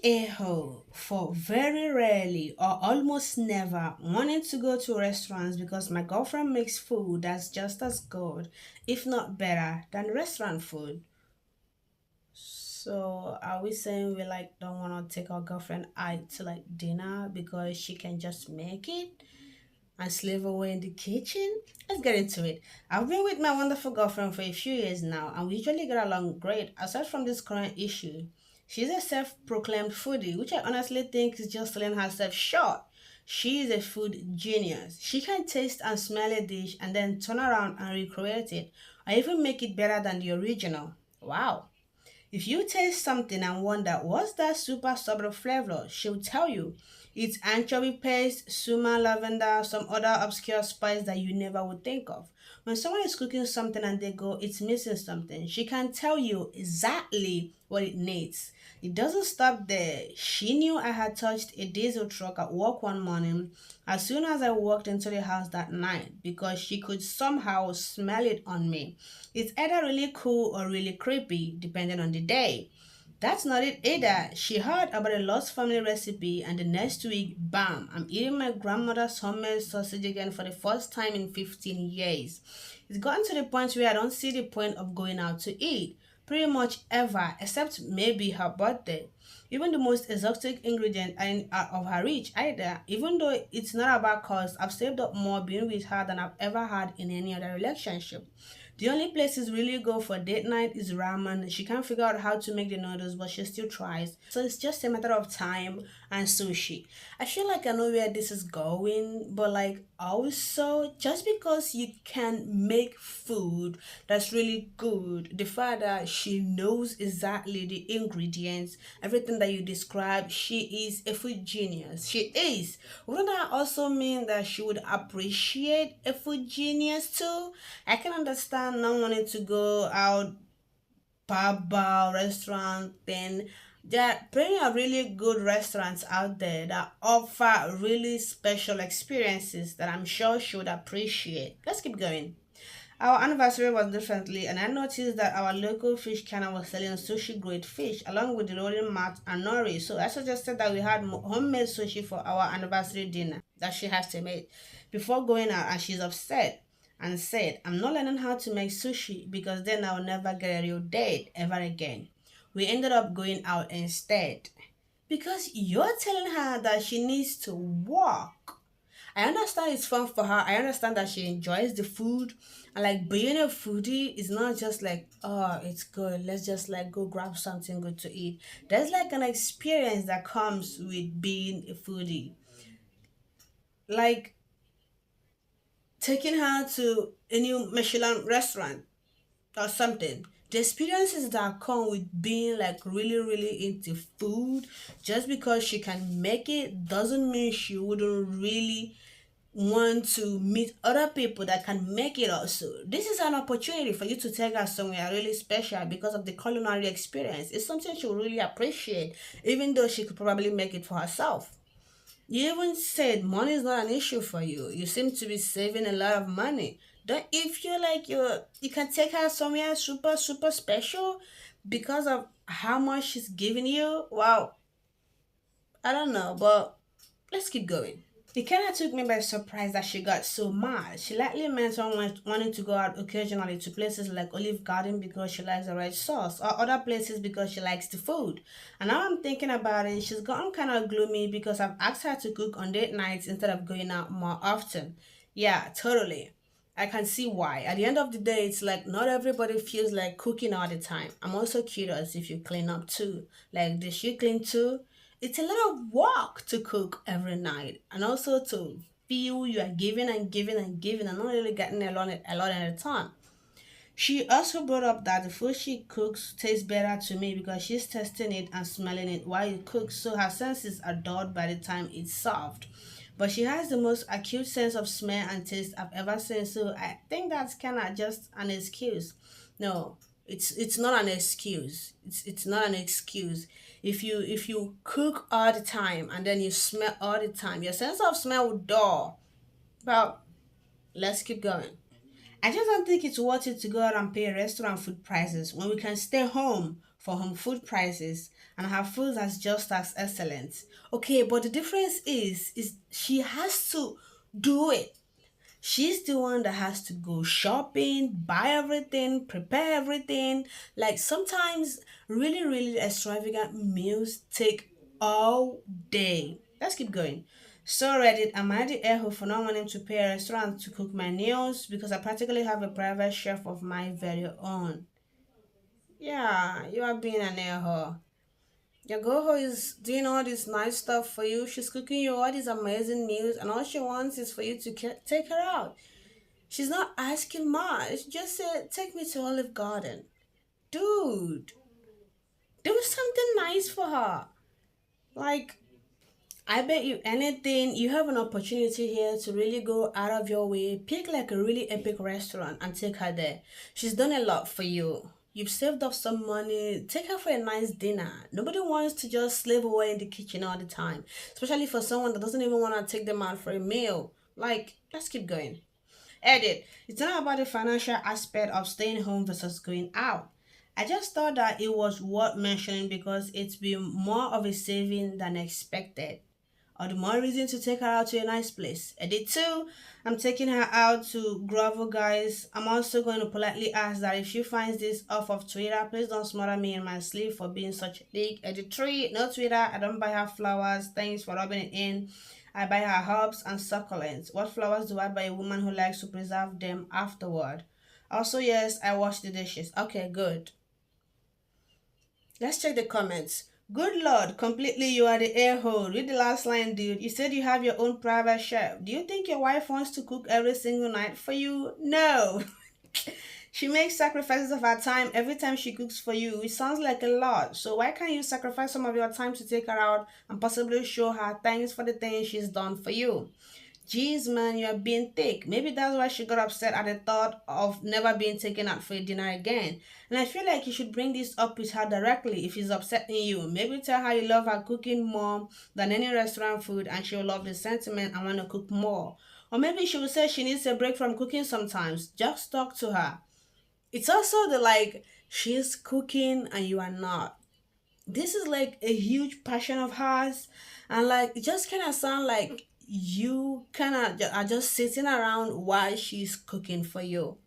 a hoe for very rarely or almost never wanting to go to restaurants because my girlfriend makes food that's just as good, if not better, than restaurant food. So are we saying we like don't want to take our girlfriend out to like dinner because she can just make it and slave away in the kitchen? Let's get into it. I've been with my wonderful girlfriend for a few years now, and we usually get along great, aside from this current issue. She's a self proclaimed foodie, which I honestly think is just selling herself short. She is a food genius. She can taste and smell a dish and then turn around and recreate it, or even make it better than the original. Wow. If you taste something and wonder what's that super subtle flavor, she'll tell you. It's anchovy paste, sumac, lavender, some other obscure spice that you never would think of. When someone is cooking something and they go, it's missing something, she can tell you exactly what it needs. It doesn't stop there. She knew I had touched a diesel truck at work one morning as soon as I walked into the house that night because she could somehow smell it on me. It's either really cool or really creepy, depending on the day. That's not it either. She heard about a lost family recipe, and the next week, bam, I'm eating my grandmother's homemade sausage again for the first time in 15 years. It's gotten to the point where I don't see the point of going out to eat, pretty much ever, except maybe her birthday. Even the most exotic ingredient are of her reach either, even though it's not about cost, I've saved up more being with her than I've ever had in any other relationship. The only places really go for date night is ramen. She can't figure out how to make the noodles, but she still tries. So it's just a matter of time and sushi. I feel like I know where this is going, but like also just because you can make food that's really good, the fact that she knows exactly the ingredients, everything that you described, she is a food genius. She is. Wouldn't that also mean that she would appreciate a food genius too? I can understand not wanting to go out pub, bar, restaurant, then there are plenty of really good restaurants out there that offer really special experiences that I'm sure she would appreciate. Let's keep going. Our anniversary was differently, and I noticed that our local fish canner was selling sushi grade fish along with the rolling mat and nori. So I suggested that we had homemade sushi for our anniversary dinner that she has to make before going out, and she's upset and said, I'm not learning how to make sushi because then I'll never get a real date ever again. We ended up going out instead because you're telling her that she needs to walk. I understand it's fun for her. I understand that she enjoys the food. And like being a foodie is not just like, oh, it's good. Let's just like go grab something good to eat. There's like an experience that comes with being a foodie. Like taking her to a new Michelin restaurant or something. The experiences that come with being like really, really into food, just because she can make it doesn't mean she wouldn't really want to meet other people that can make it also. This is an opportunity for you to take her somewhere really special because of the culinary experience. It's something she'll really appreciate, even though she could probably make it for herself. You even said money is not an issue for you. You seem to be saving a lot of money. Don't you feel like you can take her somewhere super super special because of how much she's giving you? Wow, I don't know, but let's keep going. It kind of took me by surprise that she got so mad. She likely meant someone wanting to go out occasionally to places like Olive Garden because she likes the red sauce, or other places because she likes the food. And now I'm thinking about it, she's gotten kind of gloomy because I've asked her to cook on date nights instead of going out more often. Yeah, totally. I can see why. At the end of the day, it's like not everybody feels like cooking all the time. I'm also curious if you clean up too. Like, does she clean too? It's a lot of work to cook every night and also to feel you are giving and giving and giving and not really getting a lot at a time. She also brought up that the food she cooks tastes better to me because she's tasting it and smelling it while it cooks, so her senses are dulled by the time it's served. But she has the most acute sense of smell and taste I've ever seen, so I think that's kind of just an excuse. No, it's not an excuse. It's not an excuse. If you cook all the time and then you smell all the time, your sense of smell will dull. Well, let's keep going. I just don't think it's worth it to go out and pay restaurant food prices when we can stay home for home food prices. and her food is just as excellent. Okay, but the difference is she has to do it. She's the one that has to go shopping, buy everything, prepare everything. Like sometimes really extravagant meals take all day. Let's keep going. So Reddit, am I the air for not wanting to pay a restaurant to cook my meals because I practically have a private chef of my very own? Yeah, you are being an air. Your girl is doing all this nice stuff for you. She's cooking you all these amazing meals, and all she wants is for you to take her out. She's not asking much. Just say, take me to Olive Garden. Dude, do something nice for her. Like, I bet you anything, you have an opportunity here to really go out of your way, pick like a really epic restaurant and take her there. She's done a lot for you. You've saved up some money. Take her for a nice dinner. Nobody wants to just slave away in the kitchen all the time, especially for someone that doesn't even want to take them out for a meal. Like, let's keep going. Edit. It's not about the financial aspect of staying home versus going out. I just thought that it was worth mentioning because it's been more of a saving than expected. Or the more reason to take her out to a nice place. Edit 2. I'm taking her out to Grovel, guys. I'm also going to politely ask that if she finds this off of Twitter, please don't smother me in my sleeve for being such a dick. Edit 3. No Twitter. I don't buy her flowers. Thanks for rubbing it in. I buy her herbs and succulents. What flowers do I buy a woman who likes to preserve them afterward? Also, yes, I wash the dishes. Okay, good. Let's check the comments. Good lord, completely you are the air-hole. Read the last line, dude. You said you have your own private chef. Do you think your wife wants to cook every single night for you? No. She makes sacrifices of her time every time she cooks for you. It sounds like a lot. So why can't you sacrifice some of your time to take her out and possibly show her thanks for the things she's done for you? Jeez, man, you're being thick. Maybe that's why she got upset at the thought of never being taken out for a dinner again. And I feel like you should bring this up with her directly if she's upsetting you. Maybe tell her you love her cooking more than any restaurant food and she'll love the sentiment and want to cook more. Or maybe she will say she needs a break from cooking sometimes. Just talk to her. It's also the like, she's cooking and you are not. This is like a huge passion of hers, and like it just kind of sound like you kind of are just sitting around while she's cooking for you.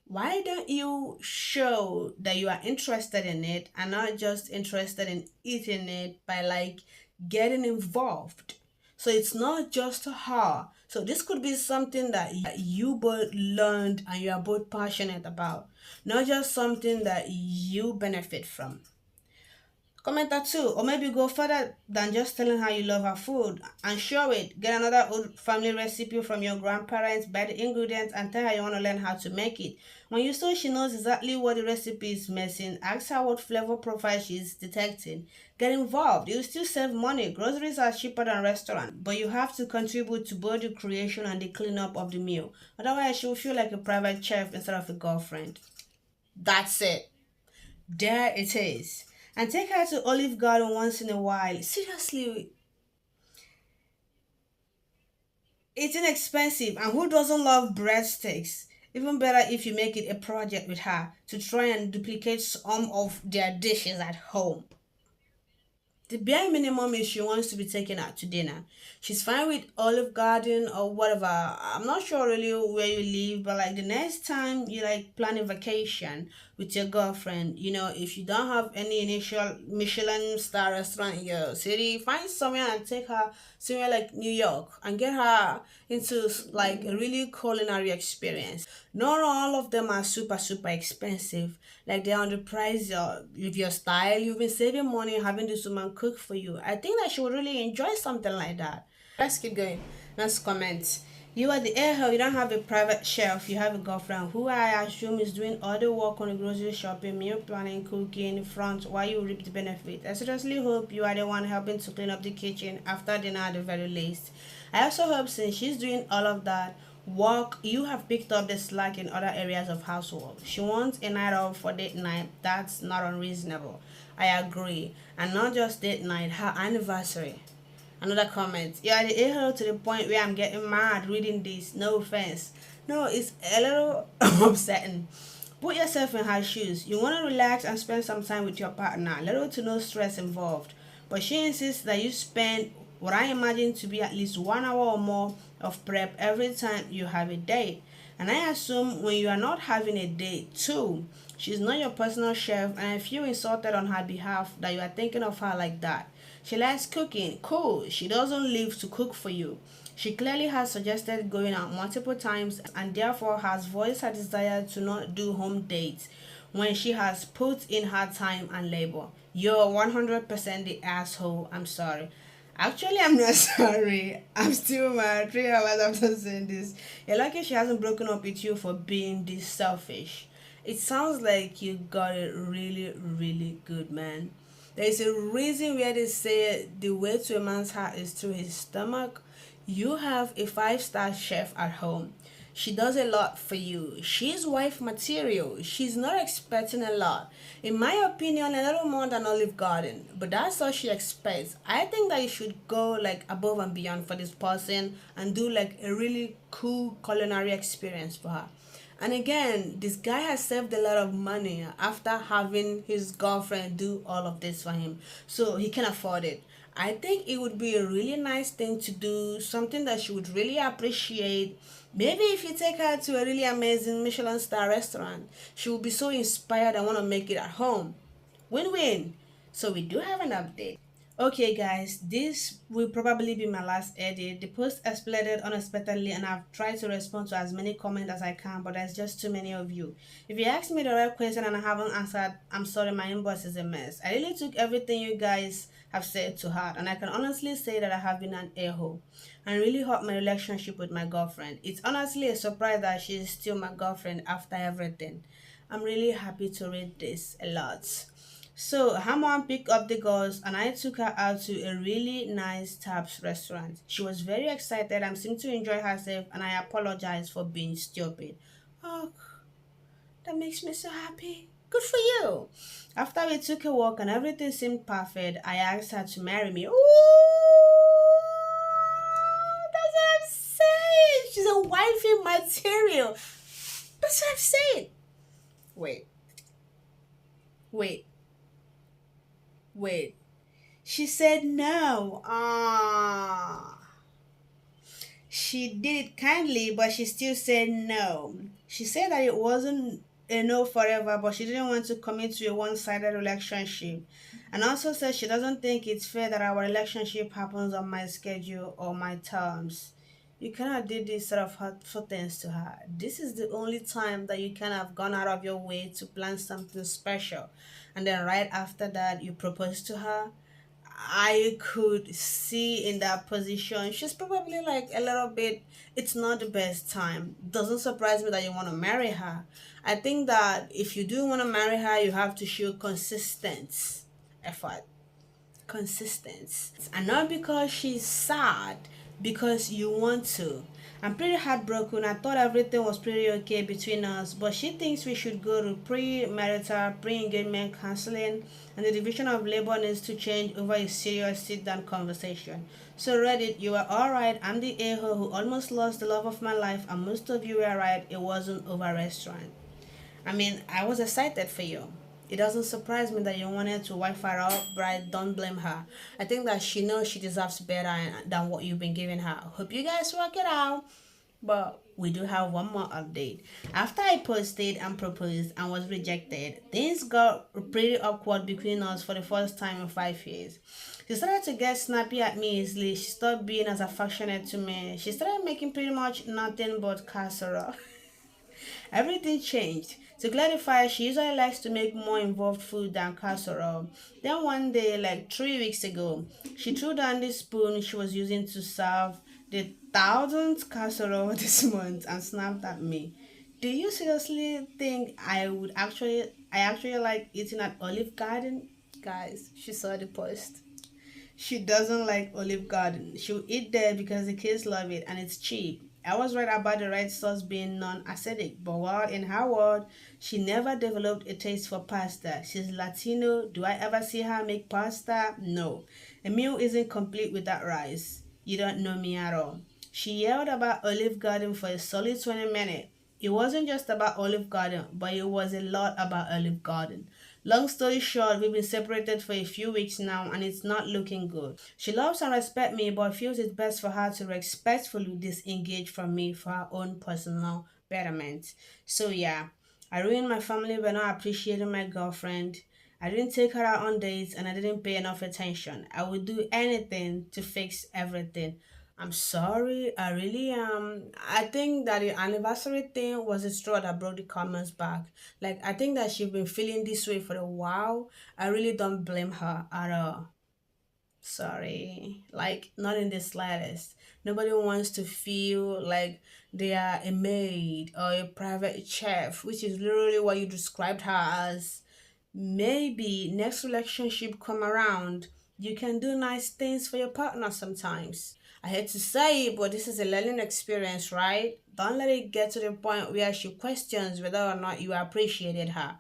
Why don't you show that you are interested in it and not just interested in eating it by like getting involved? So it's not just her. So this could be something that you both learned and you are both passionate about, not just something that you benefit from. Comment that too, or maybe go further than just telling her you love her food and show it. Get another old family recipe from your grandparents, buy the ingredients, and tell her you want to learn how to make it. When you show she knows exactly what the recipe is missing, ask her what flavor profile she's detecting. Get involved. You'll still save money. Groceries are cheaper than restaurant, but you have to contribute to both the creation and the cleanup of the meal. Otherwise, she'll feel like a private chef instead of a girlfriend. That's it. There it is. And take her to Olive Garden once in a while. Seriously, it's inexpensive. And who doesn't love breadsticks? Even better if you make it a project with her to try and duplicate some of their dishes at home. The bare minimum is she wants to be taken out to dinner. She's fine with Olive Garden or whatever. I'm not sure really where you live, but like the next time you like plan a vacation with your girlfriend, if you don't have any initial Michelin star restaurant in your city, find somewhere and take her somewhere like New York and get her into like a really culinary experience. Not all of them are super expensive. Like they're on the price with your style. You've been saving money having this woman cook for you. I think that she would really enjoy something like that. Let's keep going. Let's comment. You are the airhole. You don't have a private chef. You have a girlfriend who I assume is doing all the work on the grocery shopping, meal planning, cooking, front while you reap the benefit. I seriously hope you are the one helping to clean up the kitchen after dinner at the very least. I also hope since she's doing all of that work, you have picked up the slack in other areas of housework. She wants a night off for date night. That's not unreasonable. I agree. And not just date night, her anniversary. Another comment. You are the a to the point where I'm getting mad reading this. No offense. No, it's a little upsetting. Put yourself in her shoes. You want to relax and spend some time with your partner, little to no stress involved. But she insists that you spend what I imagine to be at least 1 hour or more of prep every time you have a date. And I assume when you are not having a date too, she's not your personal chef, and I feel insulted on her behalf that you are thinking of her like that. She likes cooking, cool. She doesn't live to cook for you. She clearly has suggested going out multiple times and therefore has voiced her desire to not do home dates when she has put in her time and labor. You're 100% the asshole. I'm sorry. Actually, I'm not sorry. I'm still mad 3 hours after saying this. You're lucky she hasn't broken up with you for being this selfish. It sounds like you got it really, really good, man. There is a reason where they say the way to a man's heart is through his stomach. You have a five-star chef at home. She does a lot for you. She's wife material. She's not expecting a lot. In my opinion, a little more than Olive Garden. But that's all she expects. I think that you should go like above and beyond for this person and do like a really cool culinary experience for her. And again, this guy has saved a lot of money after having his girlfriend do all of this for him. So he can afford it. I think it would be a really nice thing to do, something that she would really appreciate. Maybe if you take her to a really amazing Michelin star restaurant, she will be so inspired and want to make it at home. Win win. So we do have an update. Okay, guys, this will probably be my last edit. The post exploded unexpectedly, and I've tried to respond to as many comments as I can, but there's just too many of you. If you asked me the right question and I haven't answered, I'm sorry, my inbox is a mess. I really took everything you guys have said to heart, and I can honestly say that I have been an a-hole and really hurt my relationship with my girlfriend. It's honestly a surprise that she is still my girlfriend after everything. I'm really happy to read this a lot. So Hamon picked up the girls and I took her out to a really nice taps restaurant. She was very excited and seemed to enjoy herself, and I apologized for being stupid. Oh, that makes me so happy. Good for you. After we took a walk and everything seemed perfect, I asked her to marry me. Ooh, that's what I'm saying. She's a wifey material. That's what I'm saying. Wait, wait, wait. She said no. Ah. She did it kindly, but she still said no. She said that it wasn't a no forever, but she didn't want to commit to a one sided relationship. And also said she doesn't think it's fair that our relationship happens on my schedule or my terms. You cannot do this sort of hurtful things to her. This is the only time that you can have gone out of your way to plan something special. And then right after that, you propose to her. I could see in that position. She's probably like a little bit, it's not the best time. Doesn't surprise me that you want to marry her. I think that if you do want to marry her, you have to show consistent effort. Consistent. And not because she's sad, because you want to. I'm pretty heartbroken. I thought everything was pretty okay between us, but she thinks we should go to pre-marital, pre-engagement counseling, and the division of labor needs to change over a serious sit-down conversation. So Reddit, you were alright. I'm the a-hole who almost lost the love of my life, and most of you were right. It wasn't over a restaurant. I mean, I was excited for you. It doesn't surprise me that you wanted to wife her up, but don't blame her. I think that she knows she deserves better than what you've been giving her. Hope you guys work it out. But we do have one more update. After I posted and proposed and was rejected, things got pretty awkward between us for the first time in 5 years. She started to get snappy at me easily. She stopped being as affectionate to me. She started making pretty much nothing but casserole. Everything changed. To clarify, she usually likes to make more involved food than casserole. Then one day, like 3 weeks ago, she threw down the spoon she was using to serve the thousandth casserole this month and snapped at me. Do you seriously think I actually like eating at Olive Garden? Guys, she saw the post. She doesn't like Olive Garden. She'll eat there because the kids love it and it's cheap. I was right about the red sauce being non-acidic, but while in her world, she never developed a taste for pasta. She's Latino. Do I ever see her make pasta? No. A meal isn't complete without rice. You don't know me at all. She yelled about Olive Garden for a solid 20 minutes. It wasn't just about Olive Garden, but it was a lot about Olive Garden. Long story short, we've been separated for a few weeks now and it's not looking good. She loves and respects me, but feels it's best for her to respectfully disengage from me for her own personal betterment. So yeah, I ruined my family by not appreciating my girlfriend. I didn't take her out on dates and I didn't pay enough attention. I would do anything to fix everything. I'm sorry, I really am. I think that the anniversary thing was a straw that broke the camel's back. Like, I think that she's been feeling this way for a while. I really don't blame her at all. Sorry. Like, not in the slightest. Nobody wants to feel like they are a maid or a private chef, which is literally what you described her as. Maybe next relationship come around, you can do nice things for your partner sometimes. I hate to say it, but this is a learning experience, right? Don't let it get to the point where she questions whether or not you appreciated her.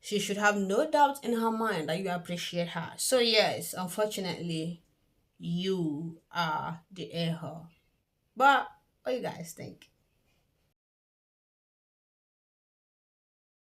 She should have no doubt in her mind that you appreciate her. So, yes, unfortunately, you are the a-hole. But what do you guys think?